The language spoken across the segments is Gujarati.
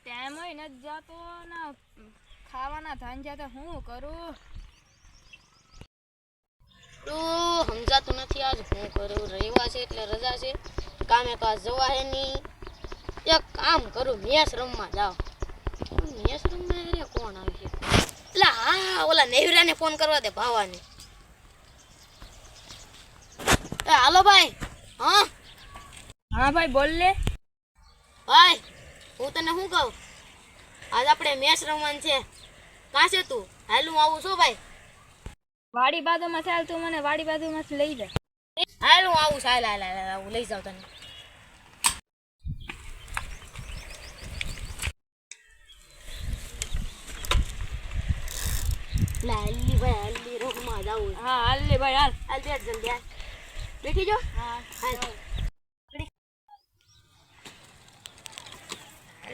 ટાઈમ હોય ન જાતો ના ખાવાના ધાન જાતા હું કરું તો સમજાતું નથી આજ શું કરું રવિવાર છે એટલે રજા છે કામે તો આજ જવા હે નહીં એક કામ કરું મેચ રમવા જાવ મેચ રમવા રે કોણ આવી છે એટલે હા ઓલા નેહરાને ફોન કરવા દે ભાવાને એ હાલો ભાઈ હા હા ભાઈ બોલ લે ભાઈ હું તને શું કહું આજ આપણે મેચ રમવાનું છે કાં છે તું હાલ હું આવું છું ભાઈ વાડી બાજુમાં ચાલ તું મને વાડી બાજુમાંથી લઈ જા હાલ હું આવું છું હાલ હું લઈ જાઉં તને લાલી ભાઈ હાલી રોકમાં જાવું હા હાલ લે ભાઈ હાલ હાલ બેઠ જલ્દી હાલ બેઠી જો હા હાલ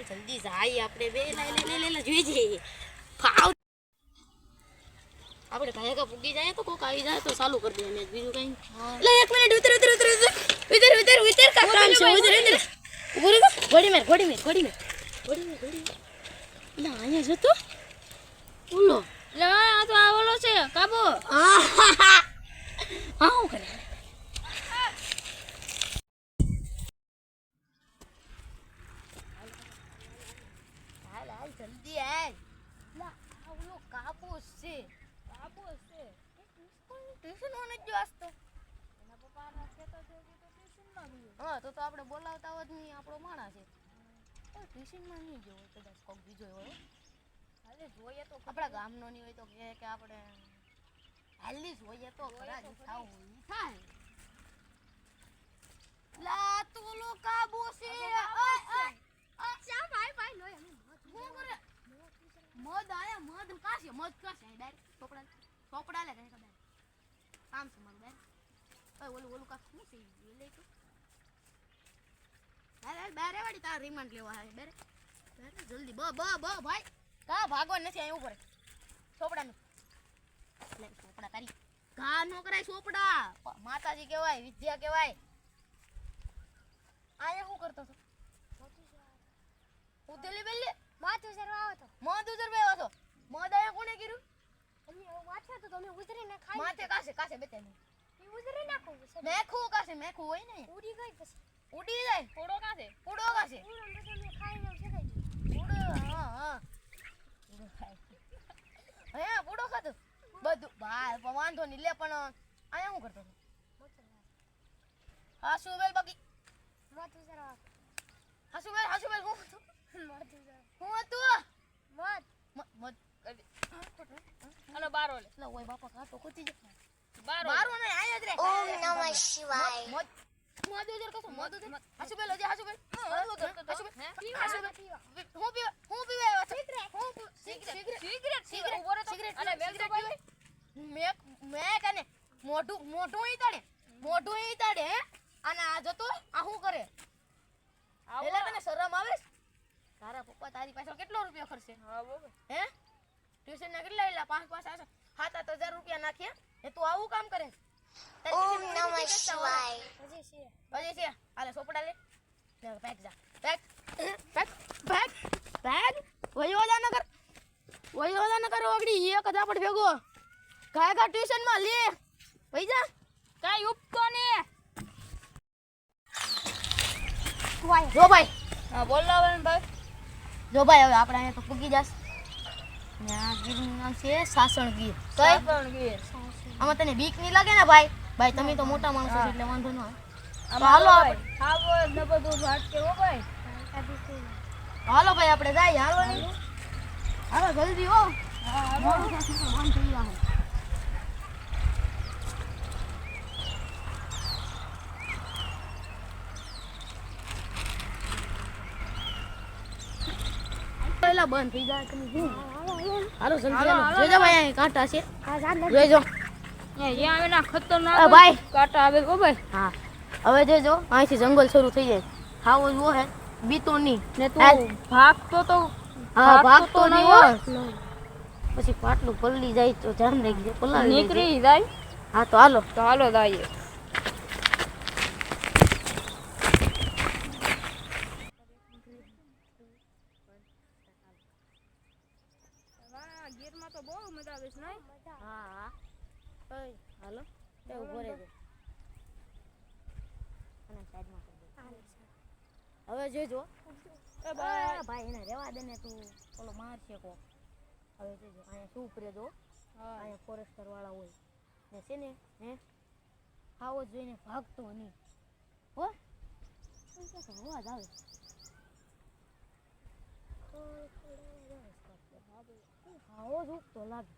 જલ્દી જાય આપણે બે લે જોઈ જઈએ ફાવ આપણે ભાઈ પૂગી જાય તો કોક આવી જાય તો ચાલુ કરી દે મેચ બીજું કઈ લે એક મિનિટ ઉતર કા કામ છે ઉતર ઘોડી મેર લે અહીંયા જતો ઓલો લે આ તો આ ઓલો છે કાબુ હા હું કરે હાલ જલ્દી હાલ લા આ ઓલો કાબૂસ છે ટ્યુશન માં નથી વાસતો એના પપ્પાના ખેતર છે કે તો ટ્યુશનમાં ગયો હા તો આપણે બોલાવતા જ નહીં આપણો માણસ છે ટ્યુશનમાં નહીં જોવો કદાચ કોક બીજો હોય અરે જોઈએ તો આપણા ગામનો નહીં હોય તો કે આપણે હાલી જોઈએ તો ખરા જ થાવ થાય લા તો ઓલો કાબૂસ છે ચા ભાઈ લોય હું કરે મધ આયા મધ કાશે ડાયરેક્ટ ચોપડા લે કઈ ખબર કામ છે મગ બે ઓલું કા શું છે એ લે તો હાલ બારે વાડી તાર રિમાન્ડ લેવા આવે બારે જલ્દી ભાઈ કા ભાગો નથી અહીં ઉપર ચોપડાનું લે ચોપડા તારી ઘા નો કરાય ચોપડા માતાજી કહેવાય વિદ્યા કહેવાય આયા શું કરતો છો ઉતેલી બેલે માથું સરવા આવો તો મધ ઉતરવા આવ્યો છો મધ આયા કોણે કર્યું માથે તો તમે ઉતરીને ખાઈ માથે કાશે બેતે ઈ ઉતરી નાખો મેખું હોય ને ઉડી ગઈ પછી ઉડી જાય થોડો કાસે ઉડો કાશે તમે ખાઈને શકાય ઉડો હા ઉડો ખાય હે ઉડો ખાતો બધું ભાઈ વાંધો નહીં લે પણ આયા શું કરતો હા સુબેલ બાકી માથું સરવા હાસુબેલ હું હતું માથું સરવા હું હતું મત મત અને બારો લે લે ઓય બાપા કાટો કૂતી જાય બારો ને આયા જ રે ઓમ નમઃ શિવાય મત ઉધર કસો મત ઉધર હાસુબેલ હજી હાસુબેલ હું પીવા આવ્યો છું સિગરેટ ઉભો રહે સિગરેટ અને મેલ તો ભાઈ મેક અને મોઢું ઈ તાડે હે અને આ જતો આ શું કરે એલા તને શરમ આવે તારા પપ્પા તારી પાસે કેટલો રૂપિયા ખર્ચે હા બાબા હે ટ્યુશન ના કેટલા 5 7,000 રૂપિયા નાખ્યા એ તું આવું કામ કરે ઓમ નમઃ શિવાય હજી છે હાલે સોપડા લે પેક જા પેક વયોદા નગર ઓગડી એક હજાર પડ ભેગો ગાયગા ટ્યુશન માં લે પૈસા કાઈ ઉપતો ને જો ભાઈ હા બોલાવન ભાઈ હવે આપણે અહીંયા તો પૂગી જાસ ત્યાં ગીરનું નામ છે સાસણ ગીર કઈ પણ ગીર આમાં તને બીક નહીં લાગે ને ભાઈ તમે તો મોટા માણસો છો એટલે વાંધો ન આવે હાલો ખાવો ને બધું ભાત કે હો ભાઈ હાલો ભાઈ આપણે જાય હાલો નહીં હાલો જલ્દી હો હા મોડું થશે તો બંધ થઈ જશે પેલા બંધ થઈ જાય તમે શું હાલો જલ્દી હાલો જોજો ભાઈ અહીં કાંટા છે જોજો અહીંયા આવે ના ખતરનાક ભાઈ કાંટા આવે ઓ ભાઈ હા હવે જોજો અહીંથી જંગલ શરૂ થઈ જાય ખાવો જો હે બીતો નહીં ને તું ભાગતો તો હા ભાગતો નહીં હો નહીં. પછી પાટલું પલળી જાય તો ધ્યાન રાખજે પલાળી નીકળી જાય હા તો હાલો તો હાલો દાઈએ આવીશ નહીં હા હા ઓય હાલો તે ઉભો રહેજો અને સાઈડમાં કરી દે હવે જોજો એ ભાઈ ભાઈ એને રહેવા દે ને તું ઓલો મારશે કો હવે જોજો અહીંયા શું ઉપરે દો હા અહીંયા ફોરેસ્ટર વાળા હોય ને છે ને હે ખાવો જોઈને ભાગતો નહીં હો અવાજ આવે ખાવો જ ઉગતો લાગે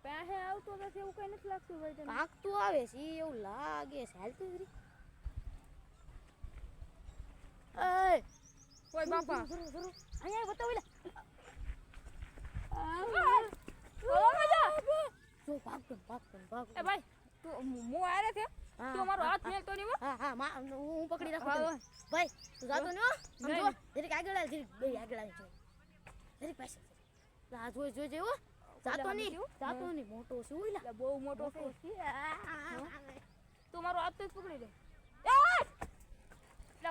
પાસે આવતો નથી એવું કઈ નથી લાગતું ભાઈ તને કાંકતું આવે છે ઈ એવું લાગે છે હાલતું જ રી એય કોઈ બાપા જરૂર અહીંયા બતાવી લે જો ભાગતો એ ભાઈ તું હું આરે છે હા, તું મારો હા, હાથ હા. મેલતો નહીં હો. હા હું પકડી રાખું હા, તને. ભાઈ તું જાતો ને હો આમ નહીં. જો જરીક આગળ આવ જરીક બે આગળ આવી જો જરીક પાસે આ જોઈ હો જાતો ઓલા નહીં શું? જાતો નહીં મોટો છે ઉઈલા એટલે બહુ મોટો છે તું મારો હાથ તો જ પકડી લે એટલે